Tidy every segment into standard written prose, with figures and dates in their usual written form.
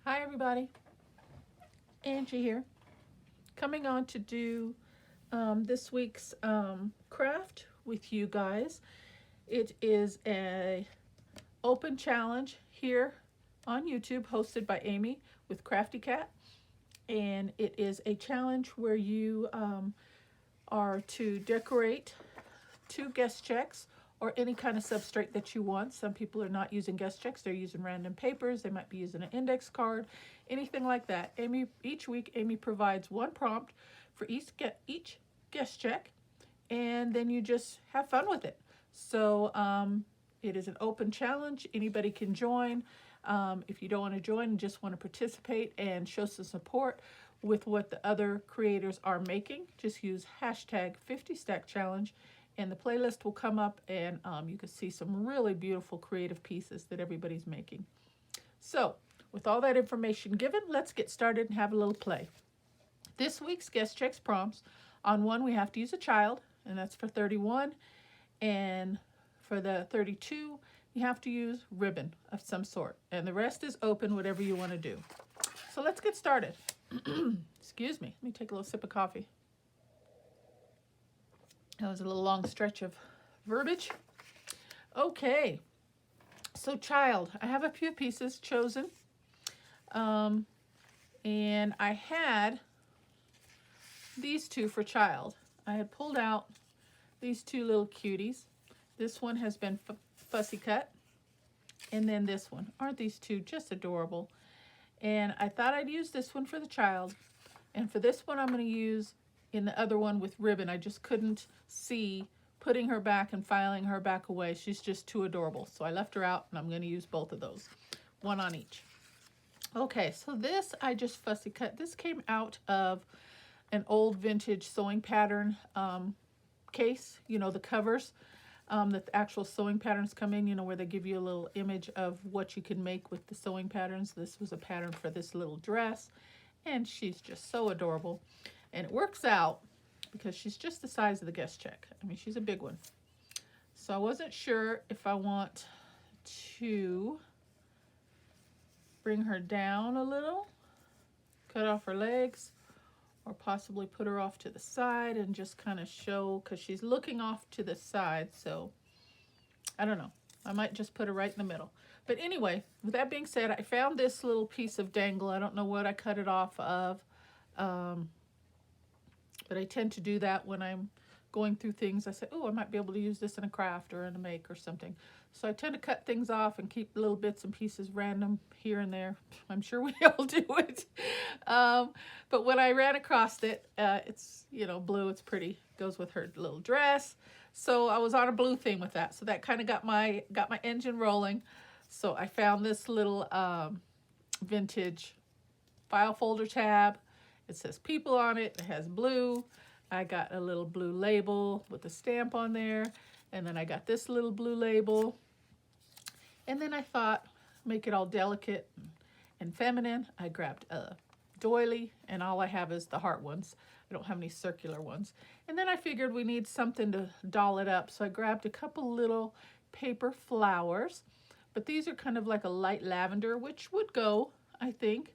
Hi everybody, Angie here, coming on to do this week's craft with you guys. It is a open challenge here on YouTube hosted by Amy with Crafty Cat, and it is a challenge where you are to decorate two guest checks or any kind of substrate that you want. Some people are not using guest checks, they're using random papers, they might be using an index card, anything like that. Each week Amy provides one prompt for each guest check, and then you just have fun with it. So it is an open challenge, anybody can join. If you don't want to join and just want to participate and show some support with what the other creators are making, just use hashtag 50stackchallenge and the playlist will come up, and you can see some really beautiful creative pieces that everybody's making. So with all that information given, let's get started and have a little play. This week's guest checks prompts: on one we have to use a child, and that's for 31, and for the 32 you have to use ribbon of some sort, and the rest is open, whatever you want to do. So let's get started. Excuse me, let me take a little sip of coffee. That was a little long stretch of verbiage. Okay, so child, I have a few pieces chosen, and I had these two for child. I had pulled out these two little cuties. This one has been fussy cut, and then this one. Aren't these two just adorable? And I thought I'd use this one for the child, and for this one I'm going to use in the other one with ribbon. I just couldn't see putting her back and filing her back away. She's just too adorable, so I left her out, and I'm going to use both of those, one on each. Okay, so this I just fussy cut. This came out of an old vintage sewing pattern case, you know, the covers that the actual sewing patterns come in, you know, where they give you a little image of what you can make with the sewing patterns. This was a pattern for this little dress, and she's just so adorable. And it works out because she's just the size of the guest check. I mean, she's a big one. So I wasn't sure if I want to bring her down a little, cut off her legs, or possibly put her off to the side and just kind of show, because she's looking off to the side. So I don't know, I might just put her right in the middle. But anyway, with that being said, I found this little piece of dangle. I don't know what I cut it off of, but I tend to do that when I'm going through things. I say, oh, I might be able to use this in a craft or in a make or something. So I tend to cut things off and keep little bits and pieces random here and there. I'm sure we all do it. But when I ran across it, it's, you know, blue. It's pretty. Goes with her little dress. So I was on a blue theme with that. So that kind of got my engine rolling. So I found this little vintage file folder tab. It says people on it. It has blue. I got a little blue label with a stamp on there. And then I got this little blue label. And then I thought, make it all delicate and feminine. I grabbed a doily, and all I have is the heart ones. I don't have any circular ones. And then I figured we need something to doll it up. So I grabbed a couple little paper flowers. But these are kind of like a light lavender, which would go, I think.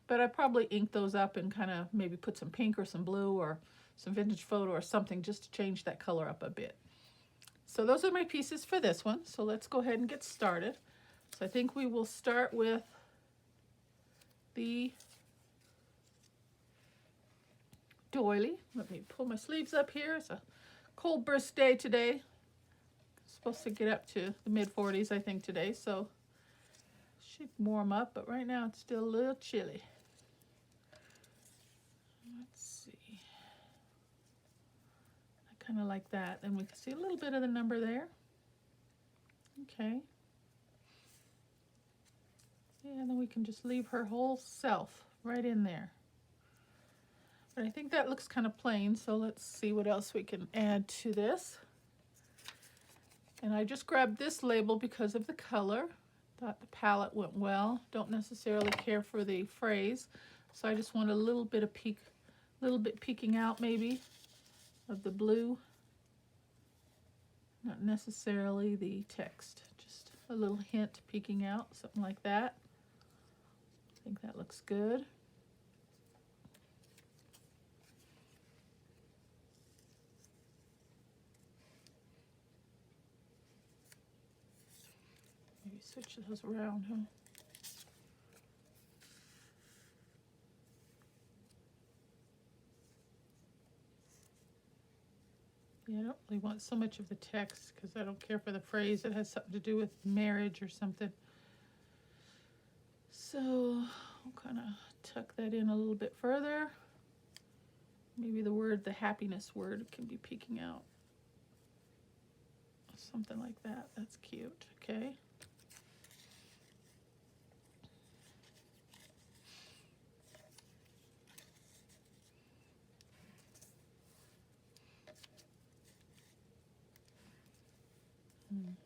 But I probably ink those up and kind of maybe put some pink or some blue or some vintage photo or something just to change that color up a bit. So those are my pieces for this one. So let's go ahead and get started. So I think we will start with the doily. Let me pull my sleeves up here. It's a cold, brisk day today. It's supposed to get up to the mid-40s, I think, today. So should warm up, but right now it's still a little chilly. Let's see. I kind of like that. And we can see a little bit of the number there. Okay. Yeah, and then we can just leave her whole self right in there. But I think that looks kind of plain, so let's see what else we can add to this. And I just grabbed this label because of the color. Thought the palette went well. Don't necessarily care for the phrase, so I just want a little bit of peeking out maybe of the blue. Not necessarily the text, just a little hint peeking out, something like that. think that looks good. Maybe switch those around, huh? Yeah, I don't really want so much of the text because I don't care for the phrase. It has something to do with marriage or something. So I'll kind of tuck that in a little bit further. Maybe the happiness word can be peeking out. Something like that. That's cute. Okay.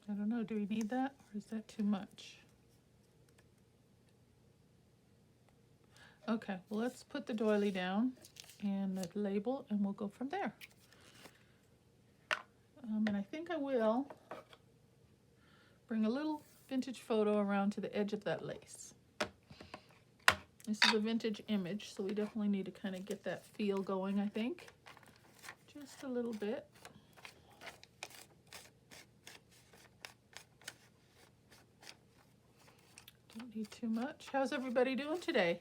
I don't know. Do we need that, or is that too much? Okay, well, let's put the doily down and the label, and we'll go from there. And I think I will bring a little vintage photo around to the edge of that lace. This is a vintage image, so we definitely need to kind of get that feel going, I think. Just a little bit. Don't need too much. How's everybody doing today?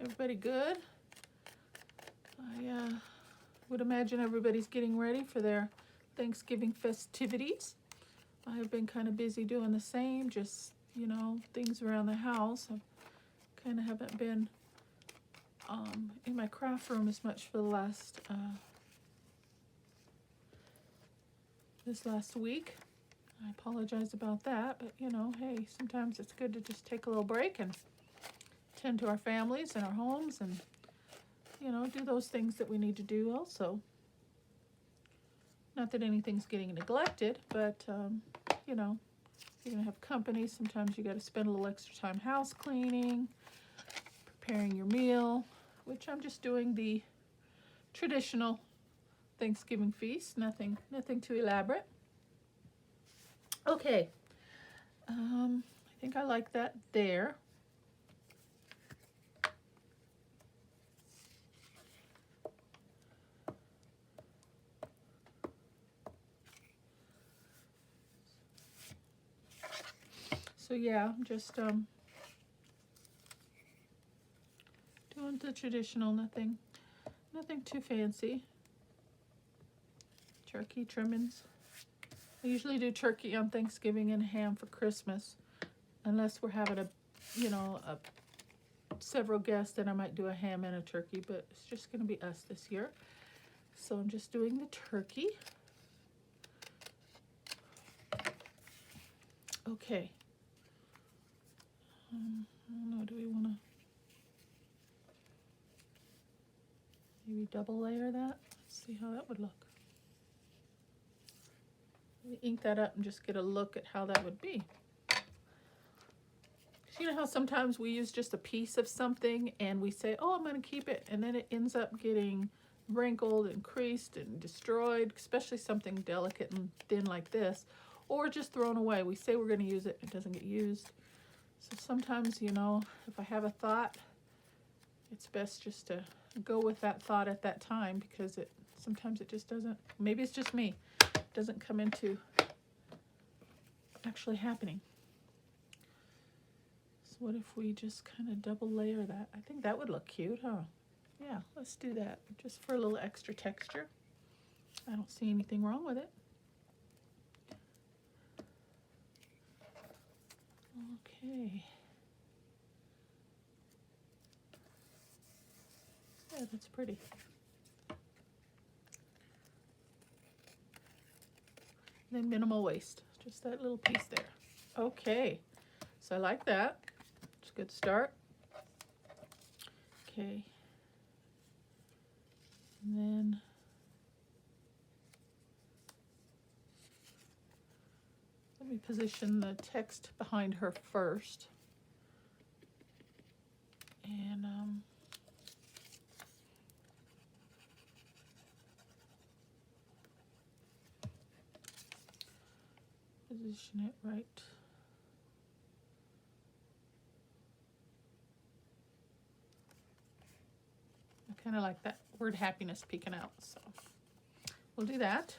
Everybody good? I would imagine everybody's getting ready for their Thanksgiving festivities. I have been kind of busy doing the same, just, you know, things around the house. I kind of haven't been in my craft room as much for the last, this last week. I apologize about that, but you know, hey, sometimes it's good to just take a little break and tend to our families and our homes and, you know, do those things that we need to do also. Not that anything's getting neglected, but, you know, you're going to have company. Sometimes you got to spend a little extra time house cleaning, preparing your meal, which I'm just doing the traditional Thanksgiving feast. Nothing too elaborate. Okay. I think I like that there. So yeah, I'm just doing the traditional, nothing too fancy. Turkey trimmings. I usually do turkey on Thanksgiving and ham for Christmas, unless we're having several guests, then I might do a ham and a turkey, but it's just going to be us this year. So I'm just doing the turkey. Okay. I don't know, do we want to maybe double layer that? Let's see how that would look. Let me ink that up and just get a look at how that would be. You know how sometimes we use just a piece of something and we say, oh, I'm going to keep it, and then it ends up getting wrinkled and creased and destroyed, especially something delicate and thin like this, or just thrown away. We say we're going to use it, it doesn't get used. So sometimes, you know, if I have a thought, it's best just to go with that thought at that time, because sometimes it just doesn't, maybe it's just me, it doesn't come into actually happening. So what if we just kind of double layer that? I think that would look cute, huh? Yeah, let's do that, just for a little extra texture. I don't see anything wrong with it. Okay. Yeah, that's pretty. Then minimal waste, just that little piece there. Okay, so I like that. It's a good start. Okay. And then let me position the text behind her first. And position it right. kind of like that word happiness peeking out. So we'll do that.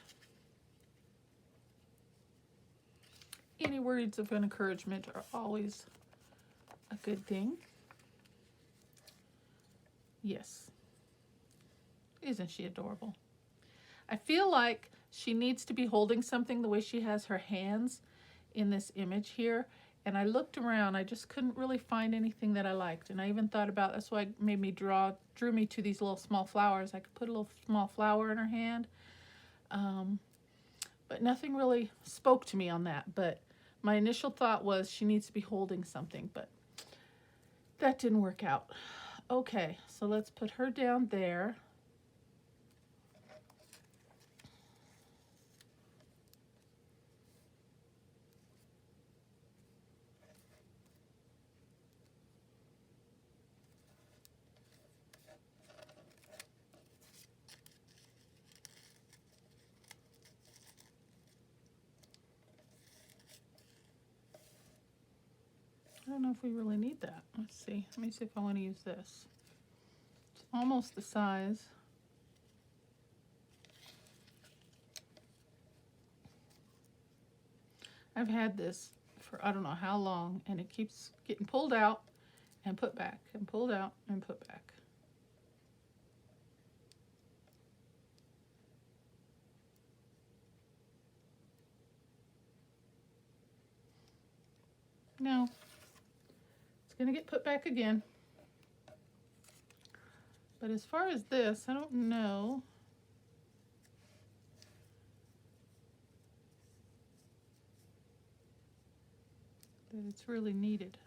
Any words of encouragement are always a good thing. Yes. Isn't she adorable? I feel like she needs to be holding something the way she has her hands in this image here. And I looked around, I just couldn't really find anything that I liked. And I even thought about, that's why it made me drew me to these little small flowers. I could put a little small flower in her hand. But nothing really spoke to me on that. But my initial thought was she needs to be holding something, but that didn't work out. Okay, so let's put her down there. I don't know if we really need that. Let's see. Let me see if I want to use this. It's almost the size. I've had this for I don't know how long, and it keeps getting pulled out and put back, and pulled out and put back. No. It's going to get put back again. But as far as this, I don't know. That it's really needed.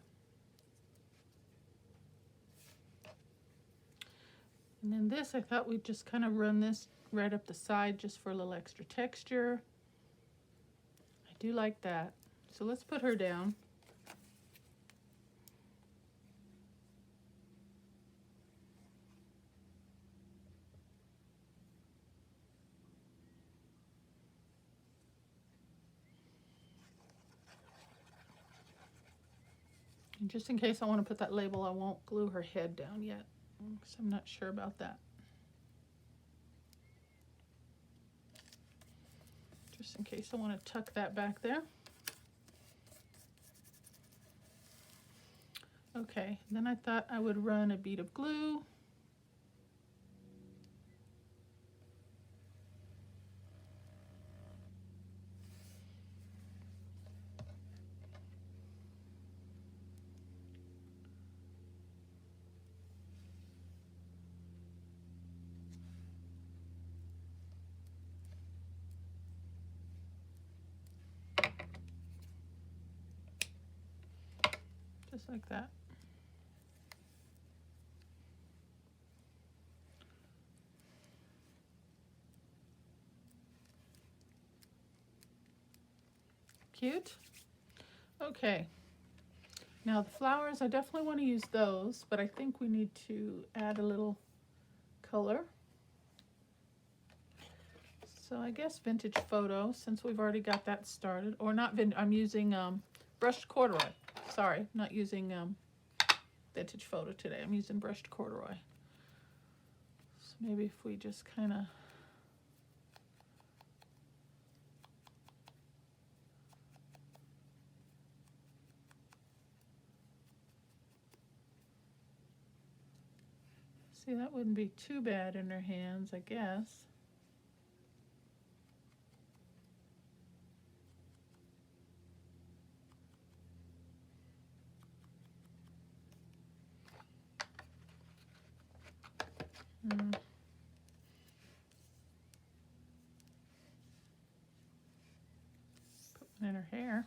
And then this, I thought we'd just kind of run this right up the side just for a little extra texture. I do like that. So let's put her down. And just in case I want to put that label, I won't glue her head down yet, because I'm not sure about that. Just in case I want to tuck that back there. Okay, then I thought I would run a bead of glue. Just like that. Cute. Okay. Now the flowers, I definitely want to use those, but I think we need to add a little color. So I guess Vintage Photo, since we've already got that started, or not vintage, I'm using brushed corduroy. Sorry, not using Vintage Photo today. I'm using brushed corduroy. So maybe if we just kind of see, that wouldn't be too bad in her hands, I guess. Put one in her hair.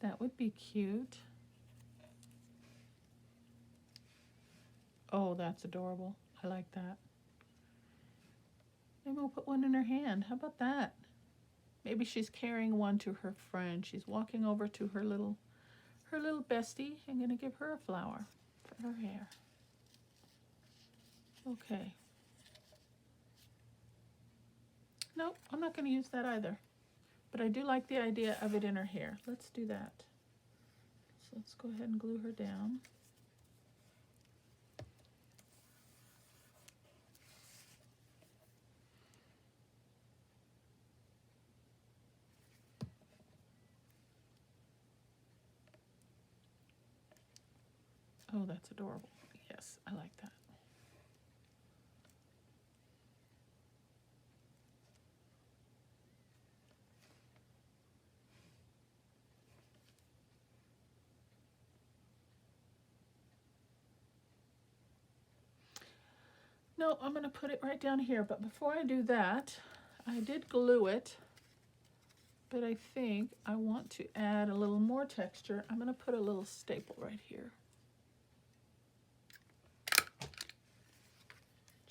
That would be cute. Oh, that's adorable. I like that. Maybe we'll put one in her hand. How about that? Maybe she's carrying one to her friend. She's walking over to her little bestie and gonna give her a flower for her hair. Okay. Nope, I'm not gonna use that either. But I do like the idea of it in her hair. Let's do that. So let's go ahead and glue her down. Oh, that's adorable. Yes, I like that. No, I'm going to put it right down here, but before I do that, I did glue it, but I think I want to add a little more texture. I'm going to put a little staple right here.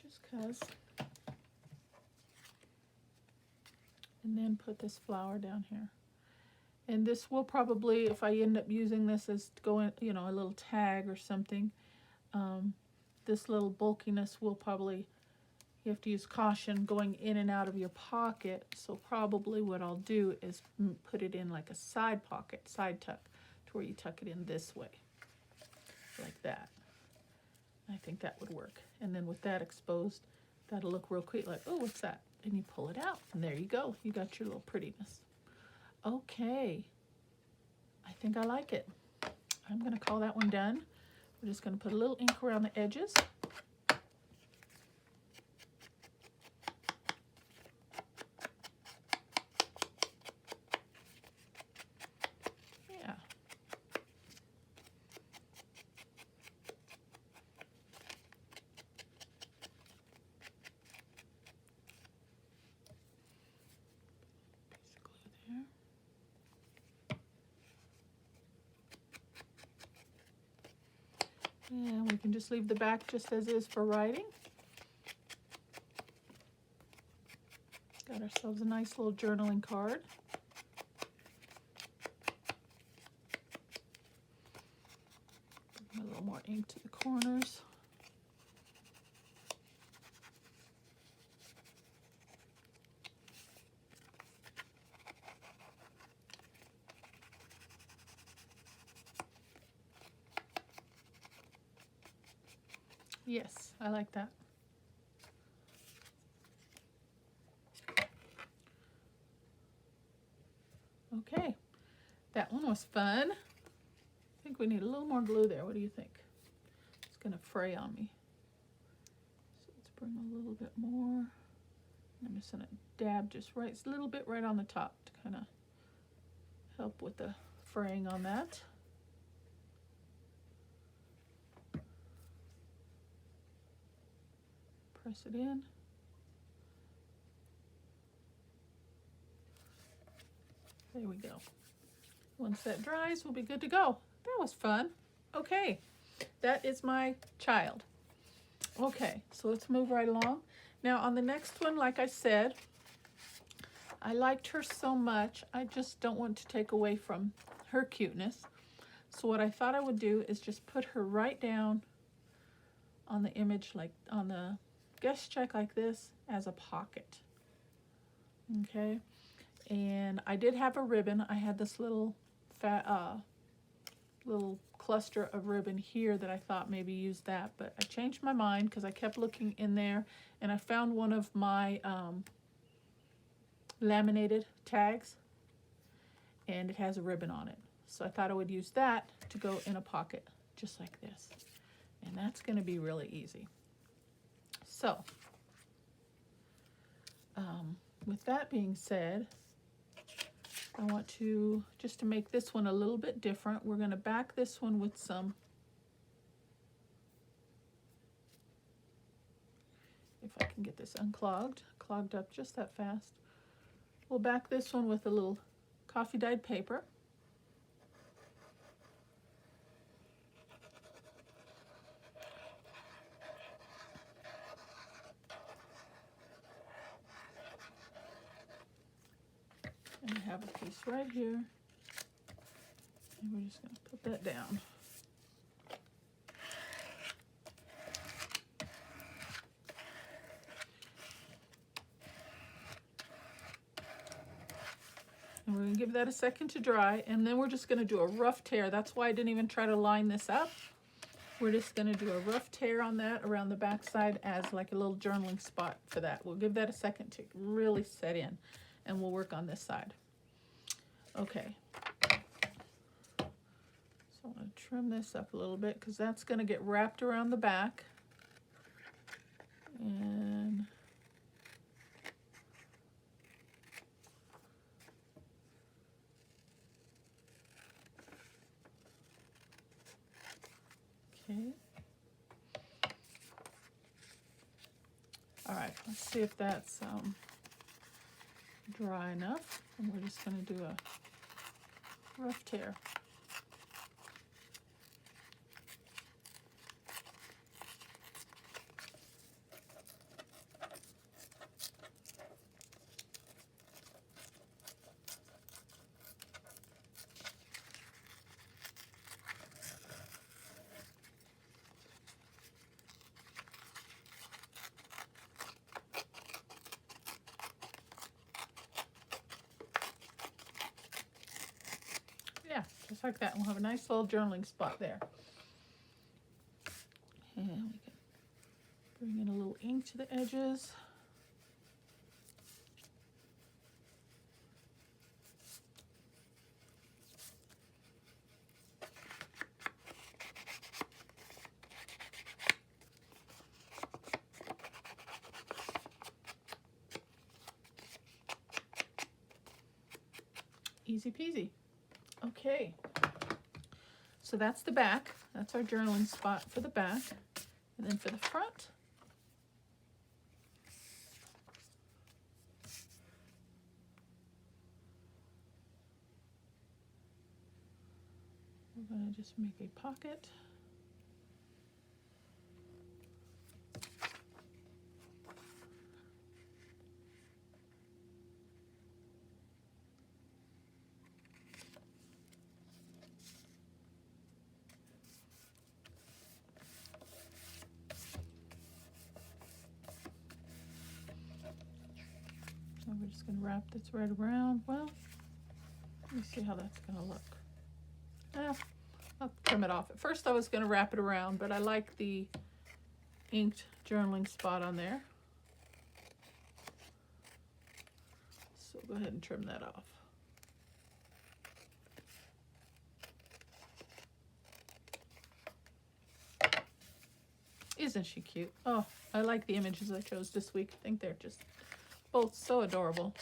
Just because. And then put this flower down here. And this will probably, if I end up using this as going, you know, a little tag or something, this little bulkiness will probably, you have to use caution going in and out of your pocket. So probably what I'll do is put it in like a side pocket, side tuck, to where you tuck it in this way, like that. I think that would work. And then with that exposed, that'll look real quick, like, oh, what's that? And you pull it out, and there you go. You got your little prettiness. Okay, I think I like it. I'm gonna call that one done. We're just gonna put a little ink around the edges. Yeah. Piece of glue there. And we can just leave the back just as is for writing. Got ourselves a nice little journaling card. A little more ink to the corners. Yes, I like that. Okay, that one was fun. I think we need a little more glue there. What do you think? It's gonna fray on me. So let's bring a little bit more. I'm just gonna dab just right, a little bit right on the top to kind of help with the fraying on that. Press it in. There we go. Once that dries, we'll be good to go. That was fun. Okay, that is my child. Okay, so let's move right along. Now on the next one, like I said, I liked her so much, I just don't want to take away from her cuteness. So what I thought I would do is just put her right down on the image, like on the guest check like this, as a pocket. Okay, and I did have a ribbon. I had this little little cluster of ribbon here that I thought maybe use that, but I changed my mind because I kept looking in there and I found one of my laminated tags and it has a ribbon on it. So I thought I would use that to go in a pocket just like this. And that's going to be really easy. So with that being said, I want to, just to make this one a little bit different, we're going to back this one with some, if I can get this clogged up just that fast. We'll back this one with a little coffee dyed paper. And I have a piece right here. And we're just going to put that down. And we're going to give that a second to dry, and then we're just going to do a rough tear. That's why I didn't even try to line this up. We're just going to do a rough tear on that around the back side as like a little journaling spot for that. We'll give that a second to really set in, and we'll work on this side. Okay. So I'm going to trim this up a little bit because that's going to get wrapped around the back. And okay. All right, let's see if that's dry enough. And we're just going to do a rough tear. Yeah, just like that. We'll have a nice little journaling spot there. And we can bring in a little ink to the edges. Easy peasy. Okay, so that's the back. That's our journaling spot for the back. And then for the front, we're going to just make a pocket. And we're just going to wrap this right around. Well, let me see how that's going to look. I'll trim it off. At first I was going to wrap it around, but I like the inked journaling spot on there. So go ahead and trim that off. Isn't she cute? Oh, I like the images I chose this week. I think they're just both so adorable.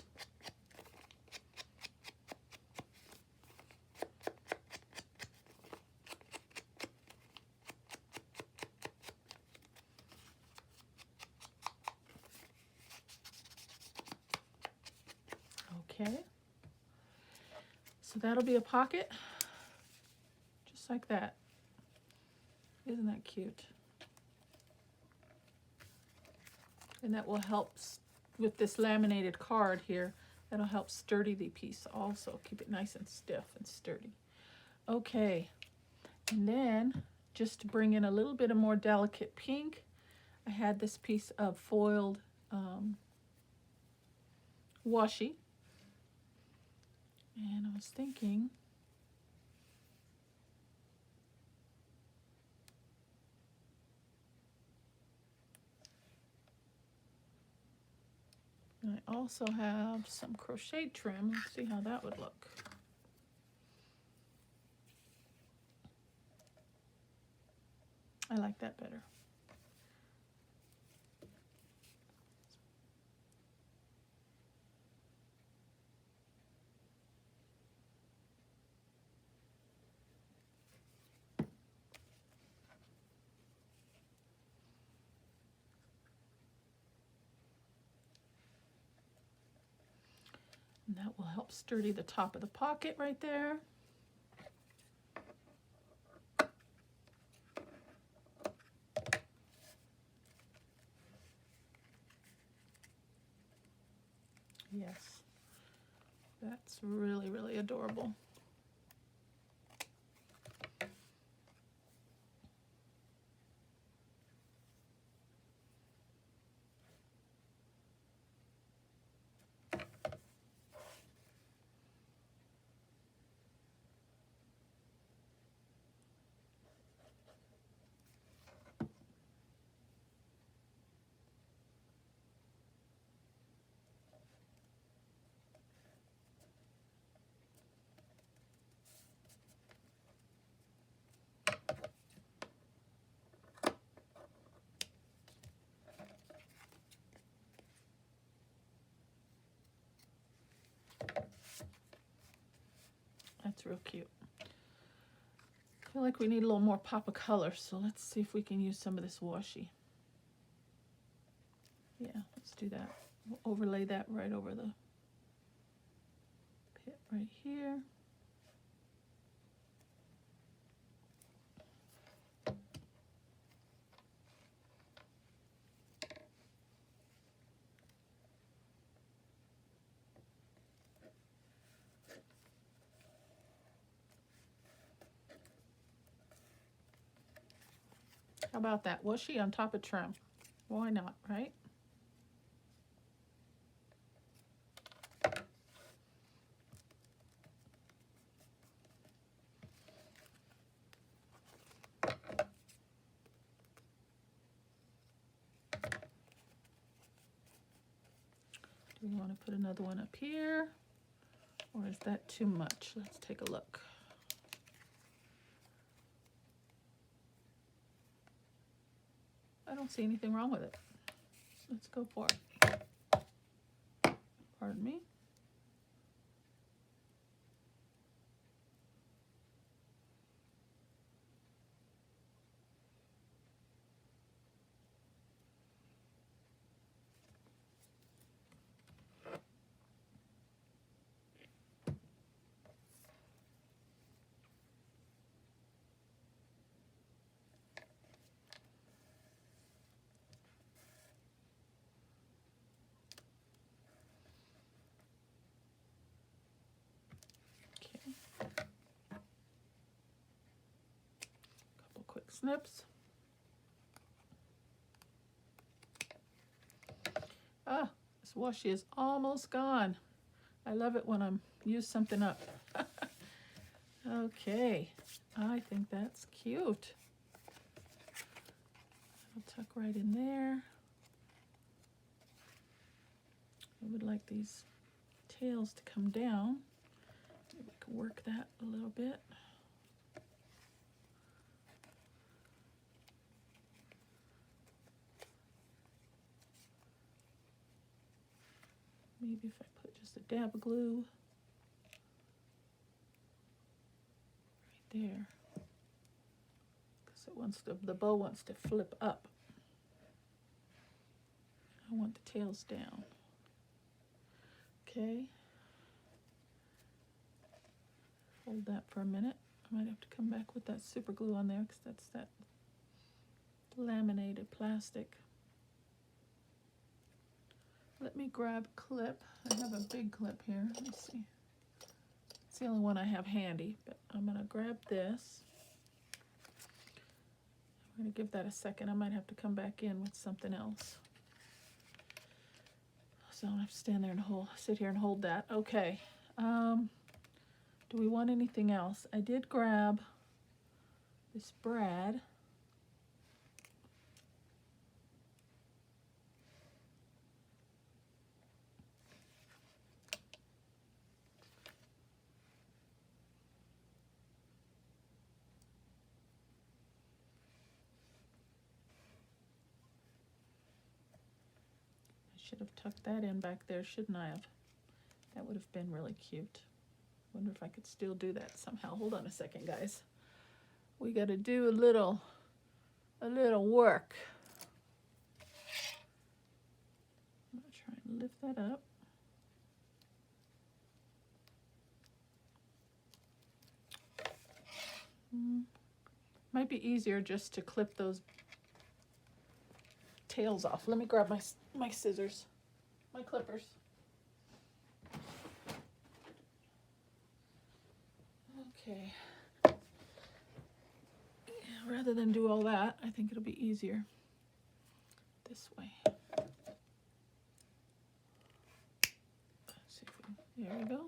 Okay, so that'll be a pocket, just like that. Isn't that cute? And that will help with this laminated card here. That'll help sturdy the piece also. Keep it nice and stiff and sturdy. Okay, and then just to bring in a little bit of more delicate pink, I had this piece of foiled washi. And I was thinking, and I also have some crochet trim. Let's see how that would look. I like that better. And that will help sturdy the top of the pocket right there. Yes, that's really, really adorable. real cute. I feel like we need a little more pop of color, so let's see if we can use some of this washi. Yeah, let's do that. We'll overlay that right over the pit right here. How about that? Washi on top of trim. Why not, right? Do we want to put another one up here? Or is that too much? Let's take a look. I don't see anything wrong with it. Let's go for it. Pardon me. Snips. Ah, this washi is almost gone. I love it when I'm use something up. Okay, I think that's cute. I'll tuck right in there. I would like these tails to come down. Maybe I can work that a little bit. Maybe if I put just a dab of glue right there, because it wants to, the bow wants to flip up. I want the tails down. Okay. Hold that for a minute. I might have to come back with that super glue on there because that's that laminated plastic. Let me grab a clip. I have a big clip here. Let me see. It's the only one I have handy, but I'm going to grab this. I'm going to give that a second. I might have to come back in with something else. So I don't have to stand there and sit here and hold that. Okay. Do we want anything else? I did grab this brad. Should have tucked that in back there, shouldn't I have? That would have been really cute. Wonder if I could still do that somehow. Hold on a second, guys. We got to do a little work. I'm gonna try and lift that up. Might be easier just to clip those tails off. Let me grab my scissors, my clippers. Okay. Yeah, rather than do all that, I think it'll be easier this way. Let's see if we, there we go.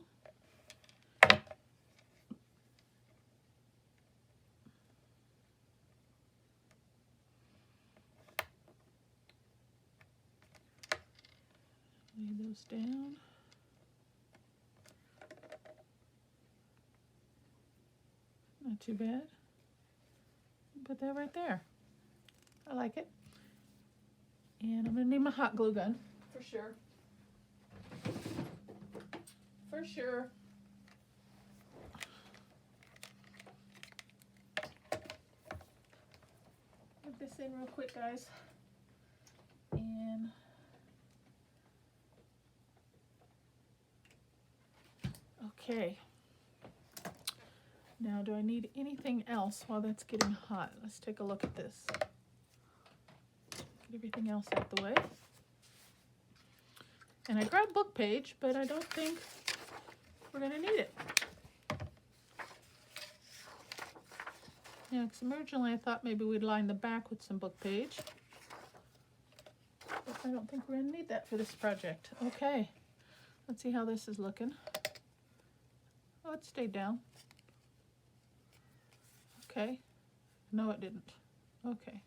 Lay those down. Not too bad. Put that right there. I like it. And I'm gonna need my hot glue gun for sure. For sure. this in real quick, guys. And okay. Now, do I need anything else while that's getting hot? Let's take a look at this. Get everything else out the way. And I grabbed book page, but I don't think we're going to need it. Yeah, because originally I thought maybe we'd line the back with some book page. But I don't think we're going to need that for this project. Okay, let's see how this is looking. Oh, it stayed down. Okay, no it didn't. Okay,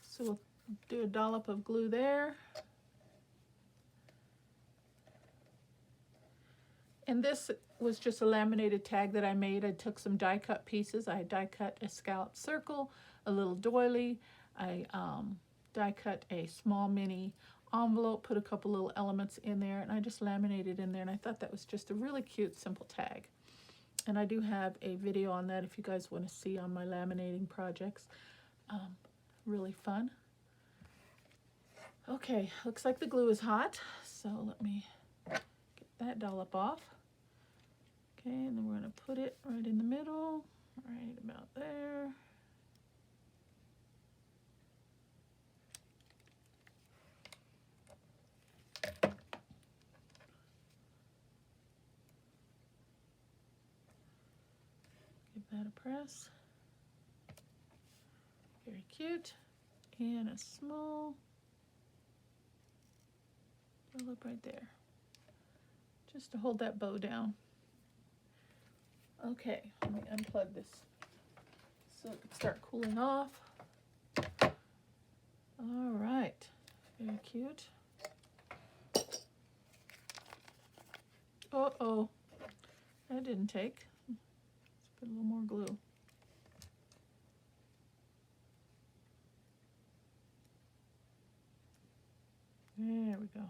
so we'll do a dollop of glue there. And this was just a laminated tag that I made. I took some die cut pieces. I die cut a scallop circle, a little doily. I die cut a small mini envelope, put a couple little elements in there, and I just laminated in there. And I thought that was just a really cute, simple tag. And I do have a video on that if you guys want to see on my laminating projects. Really fun. Okay, looks like the glue is hot, so let me get that dollop off. Okay, and then we're going to put it right in the middle, right about there. Give that a press. Very cute. And a small dollop right there, just to hold that bow down. Okay, let me unplug this so it can start cooling off. All right, very cute. Uh-oh, that didn't take. Let's put a little more glue. There we go.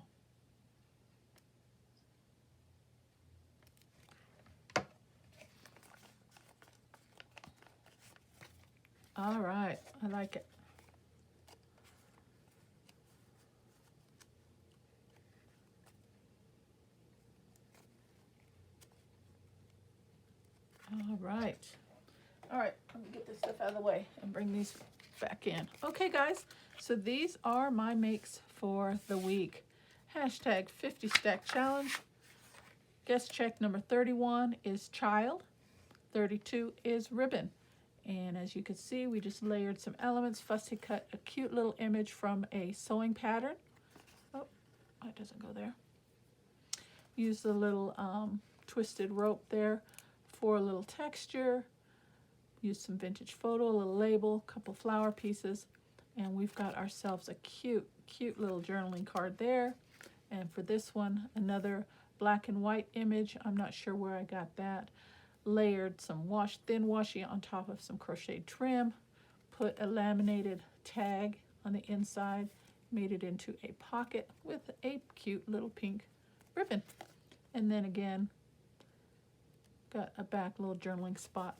All right, I like it. All right. All right, let me get this stuff out of the way and bring these back in. Okay, guys, so these are my makes for the week. Hashtag 50 Stack Challenge. Guest check number 31 is child. 32 is ribbon. And as you can see, we just layered some elements, fussy cut a cute little image from a sewing pattern. Oh, it doesn't go there. Use the little twisted rope there for a little texture. Use some vintage photo, a little label, a couple flower pieces, and we've got ourselves a cute, cute little journaling card there. And for this one, another black and white image. I'm not sure where I got that. Layered some thin washi on top of some crocheted trim, put a laminated tag on the inside, made it into a pocket with a cute little pink ribbon. And then again, got a back little journaling spot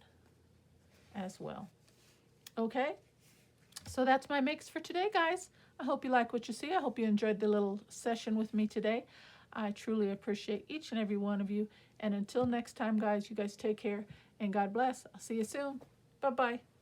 as well. Okay, so that's my makes for today, guys. I hope you like what you see. I hope you enjoyed the little session with me today. I truly appreciate each and every one of you. And until next time, guys, you guys take care and God bless. I'll see you soon. Bye-bye.